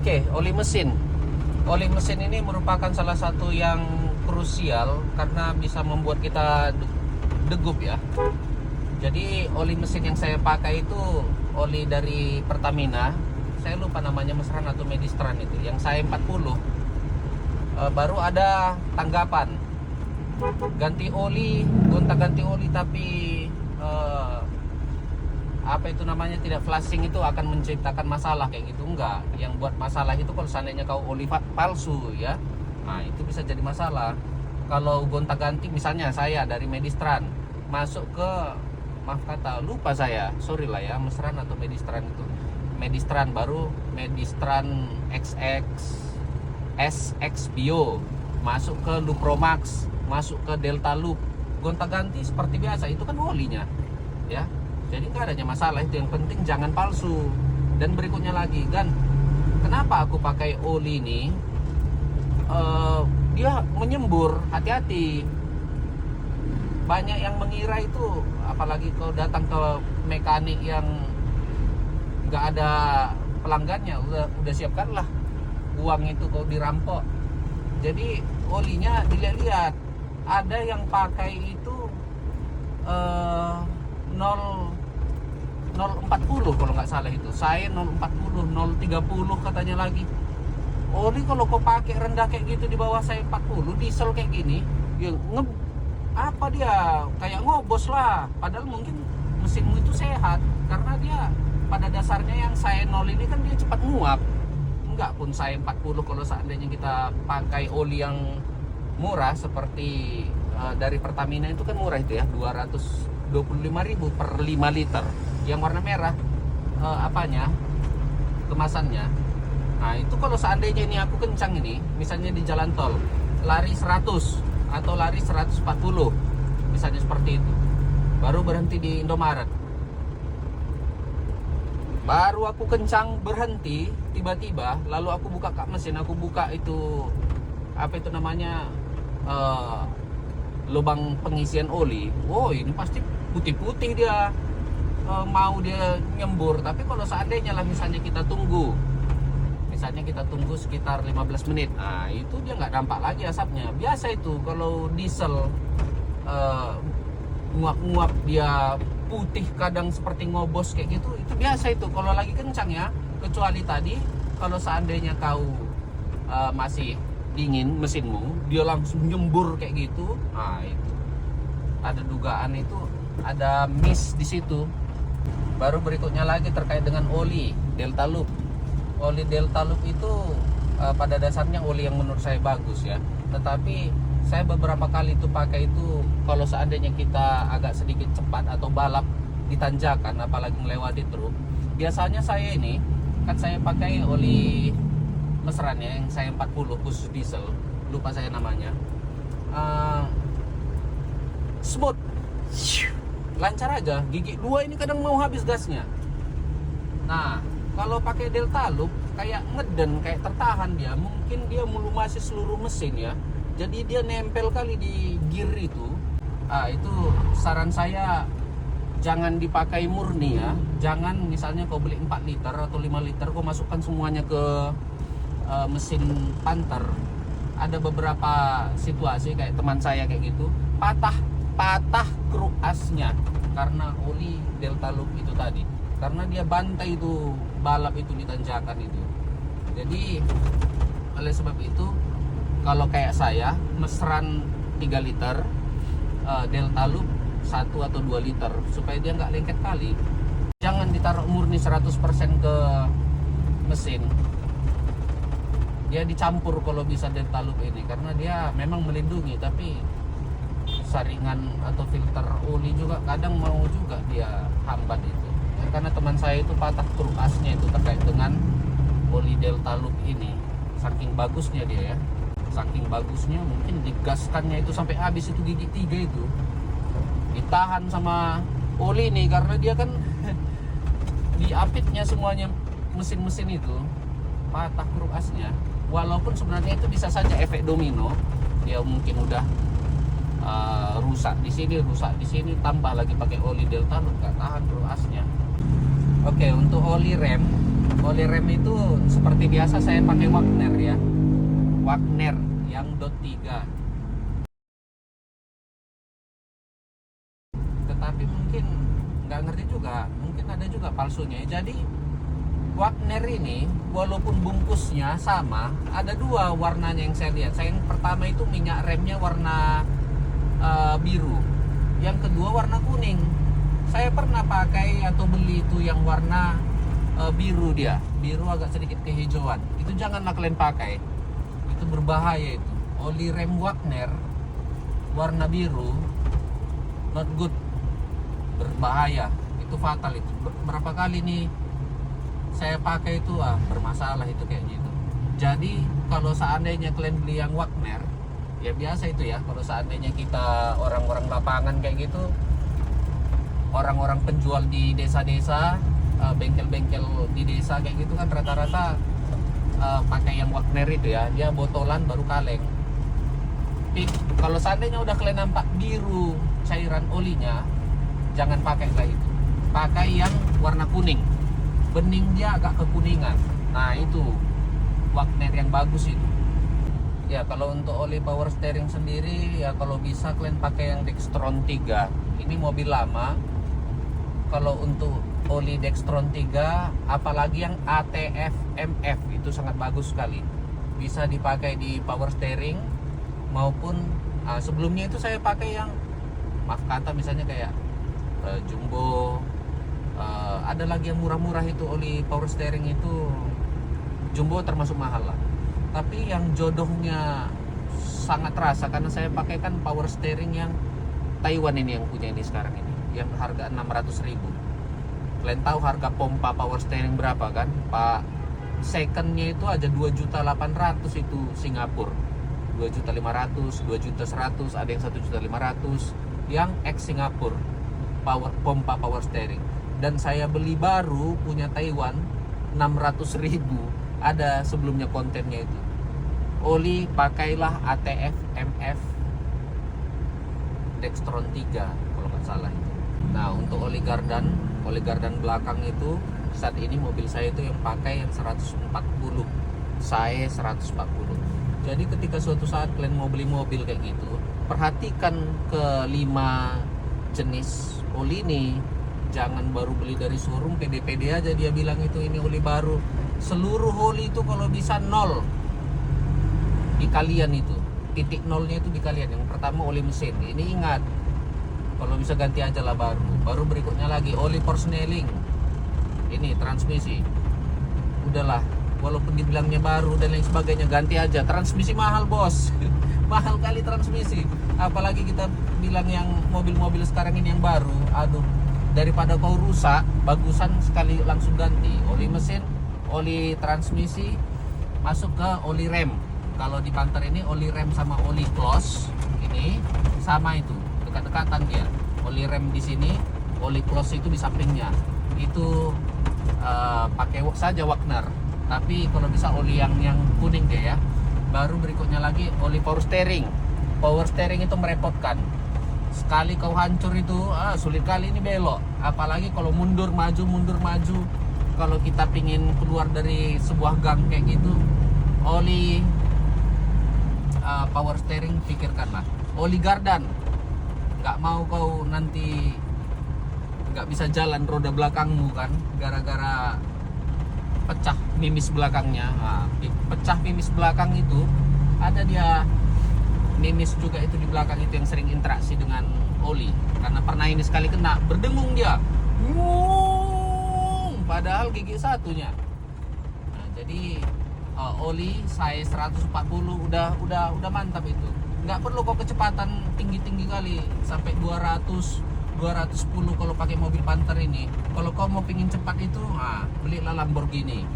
Oke, oli mesin. Oli mesin ini merupakan salah satu yang krusial karena bisa membuat kita degup ya. Jadi oli mesin yang saya pakai itu oli dari Pertamina. Saya lupa namanya Mesran atau Medistran itu. Yang saya 40. Baru ada tanggapan. Ganti oli, gonta-ganti oli tapi apa itu namanya tidak flashing itu akan menciptakan masalah kayak gitu. Enggak, yang buat masalah itu kalau seandainya kau oli palsu ya, nah itu bisa jadi masalah. Kalau gonta-ganti misalnya saya dari Medistran masuk ke, maaf kata lupa saya, sorry lah ya, Mesran atau Medistran itu, Medistran baru Medistran XX SX Bio masuk ke Loop Promax, masuk ke Delta Loop, gonta-ganti seperti biasa, itu kan olinya ya. Jadi nggak adanya masalah, itu yang penting jangan palsu. Dan berikutnya lagi kan, kenapa aku pakai oli ini? Dia menyembur, hati-hati. Banyak yang mengira itu, apalagi kalau datang ke mekanik yang nggak ada pelanggannya, udah siapkanlah uang itu kalau dirampok. Jadi olinya dilihat-lihat, ada yang pakai itu 040 kalau nggak salah itu. Saya 040, 030 katanya lagi. Oli kalau kau pakai rendah kayak gitu di bawah saya 40, diesel kayak gini, ya apa dia kayak ngobos lah. Padahal mungkin mesinmu itu sehat karena dia pada dasarnya yang saya 0 ini kan dia cepat nguap. Enggak pun saya 40 kalau seandainya kita pakai oli yang murah seperti dari Pertamina itu kan murah itu ya, 225.000 per 5 liter yang warna merah, apanya kemasannya. Nah itu kalau seandainya ini aku kencang ini, misalnya di jalan tol lari 100 atau lari 140 misalnya seperti itu, baru berhenti di Indomaret, baru aku kencang berhenti tiba-tiba, lalu aku buka kap mesin, aku buka itu apa itu namanya, lubang pengisian oli. Oh ini pasti putih-putih dia, mau dia nyembur. Tapi kalau seandainya lah misalnya kita tunggu sekitar 15 menit, nah itu dia nggak nampak lagi asapnya. Biasa itu kalau diesel nguap-nguap dia putih, kadang seperti ngobos kayak gitu, itu biasa itu kalau lagi kencang ya. Kecuali tadi kalau seandainya kau masih dingin mesinmu, dia langsung nyembur kayak gitu, nah itu ada dugaan itu ada miss di situ. Baru berikutnya lagi terkait dengan oli Delta Loop. Oli Delta Loop itu pada dasarnya oli yang menurut saya bagus ya. Tetapi saya beberapa kali itu pakai itu kalau seandainya kita agak sedikit cepat atau balap di tanjakan, apalagi melewati truk. Biasanya saya ini kan saya pakai oli Mesran ya, yang saya 40 khusus diesel, lupa saya namanya. Smooth, lancar aja. Gigi 2 ini kadang mau habis gasnya. Nah kalau pakai Delta Loop kayak ngeden, kayak tertahan dia. Mungkin dia melumasi seluruh mesin ya, jadi dia nempel kali di gear itu. Itu saran saya jangan dipakai murni ya. Jangan misalnya kau beli 4 liter atau 5 liter kau masukkan semuanya ke mesin Panther. Ada beberapa situasi kayak teman saya kayak gitu, patah kruk asnya karena oli Delta Loop itu tadi, karena dia bantai itu balap itu di tanjakan itu. Jadi oleh sebab itu kalau kayak saya Mesran 3 liter, Delta Loop 1 atau 2 liter supaya dia nggak lengket kali. Jangan ditaruh murni 100% ke mesin. Dia dicampur kalau bisa Delta Loop ini karena dia memang melindungi, tapi saringan atau filter oli juga kadang mau juga dia hambat itu. Karena teman saya itu patah truk asnya itu terkait dengan oli Delta Loop ini. Saking bagusnya dia ya, saking bagusnya mungkin digaskannya itu sampai habis itu gigi 3 itu ditahan sama oli ini karena dia kan diapitnya semuanya mesin-mesin itu, patah truk asnya. Walaupun sebenarnya itu bisa saja efek domino, dia mungkin udah rusak di sini, tambah lagi pakai oli Delta Loop, nggak tahan truk asnya. Oke, untuk oli rem oli rem itu seperti biasa saya pakai Wagner ya, Wagner yang dot 3. Tetapi mungkin nggak ngerti juga, mungkin ada juga palsunya. Jadi Wagner ini walaupun bungkusnya sama, ada dua warnanya yang saya lihat. Yang pertama itu minyak remnya warna biru, yang kedua warna kuning. Saya pernah pakai atau beli itu yang warna biru, dia biru agak sedikit kehijauan. Itu janganlah kalian pakai, itu berbahaya. Itu oli rem Wagner warna biru not good, berbahaya, itu fatal. Itu berapa kali nih saya pakai itu bermasalah itu kayak gitu. Jadi kalau seandainya kalian beli yang Wagner, ya biasa itu ya, kalau seandainya kita orang-orang lapangan kayak gitu, orang-orang penjual di desa-desa, bengkel-bengkel di desa kayak gitu kan rata-rata pakai yang Wagner itu ya, dia botolan baru kaleng. Tapi kalau seandainya udah kalian nampak biru cairan olinya, jangan pakai lah itu, pakai yang warna kuning, bening dia agak kekuningan. Nah itu Wagner yang bagus itu. Ya kalau untuk oli power steering sendiri ya kalau bisa kalian pakai yang Dextron 3. Ini mobil lama. Kalau untuk oli Dextron 3, apalagi yang ATF MF, itu sangat bagus sekali. Bisa dipakai di power steering maupun sebelumnya itu saya pakai yang maaf kata misalnya kayak Jumbo. Ada lagi yang murah-murah itu oli power steering itu, Jumbo termasuk mahal lah. Tapi yang jodohnya sangat terasa karena saya pakai kan power steering yang Taiwan ini, yang punya ini sekarang ini, yang harga 600.000. Kalian tahu harga pompa power steering berapa kan? Pak, secondnya itu aja 2.800.000 itu Singapura. 2.500.000, 2.100.000, ada yang 1.500.000 yang ex Singapura pompa power steering. Dan saya beli baru punya Taiwan 600.000, ada sebelumnya kontennya itu. Oli pakailah ATF MF Dextron 3 kalau nggak salah itu. Nah untuk oli gardan belakang itu saat ini mobil saya itu yang pakai yang 140, saya 140. Jadi ketika suatu saat kalian mau beli mobil kayak gitu, perhatikan ke 5 jenis oli ini. Jangan baru beli dari showroom pede-pede aja dia bilang itu ini oli baru. Seluruh oli itu kalau bisa 0 di kalian itu, titik nolnya itu di kalian. Yang pertama oli mesin, ini ingat, kalau bisa ganti aja lah baru berikutnya lagi oli persneling, ini transmisi, udahlah walaupun dibilangnya baru dan lain sebagainya, ganti aja. Transmisi mahal bos mahal kali transmisi, apalagi kita bilang yang mobil-mobil sekarang ini yang baru. Aduh, daripada kau rusak, bagusan sekali langsung ganti oli mesin, oli transmisi, masuk ke oli rem. Kalau di Panther ini oli rem sama oli close ini sama, itu dekat-dekatan dia. Oli rem di sini, oli close itu di sampingnya. Itu pakai saja Wagner. Tapi kalau bisa oli yang kuning dia ya. Baru berikutnya lagi oli power steering. Power steering itu merepotkan. Sekali kau hancur itu sulit kali ini belok. Apalagi kalau mundur maju. Kalau kita pingin keluar dari sebuah gang kayak gitu, oli power steering pikirkanlah. Oli gardan, nggak mau kau nanti nggak bisa jalan roda belakangmu kan, gara-gara pecah mimis belakangnya. Pecah mimis belakang itu ada dia mimis juga itu di belakang itu yang sering interaksi dengan oli. Karena pernah ini sekali kena, berdengung dia, padahal gigi satunya. Nah, jadi oli saya 140 udah mantap itu. Nggak perlu kok kecepatan tinggi-tinggi kali sampai 210 kalau pakai mobil Panther ini. Kalau kau mau pingin cepat itu, belilah Lamborghini.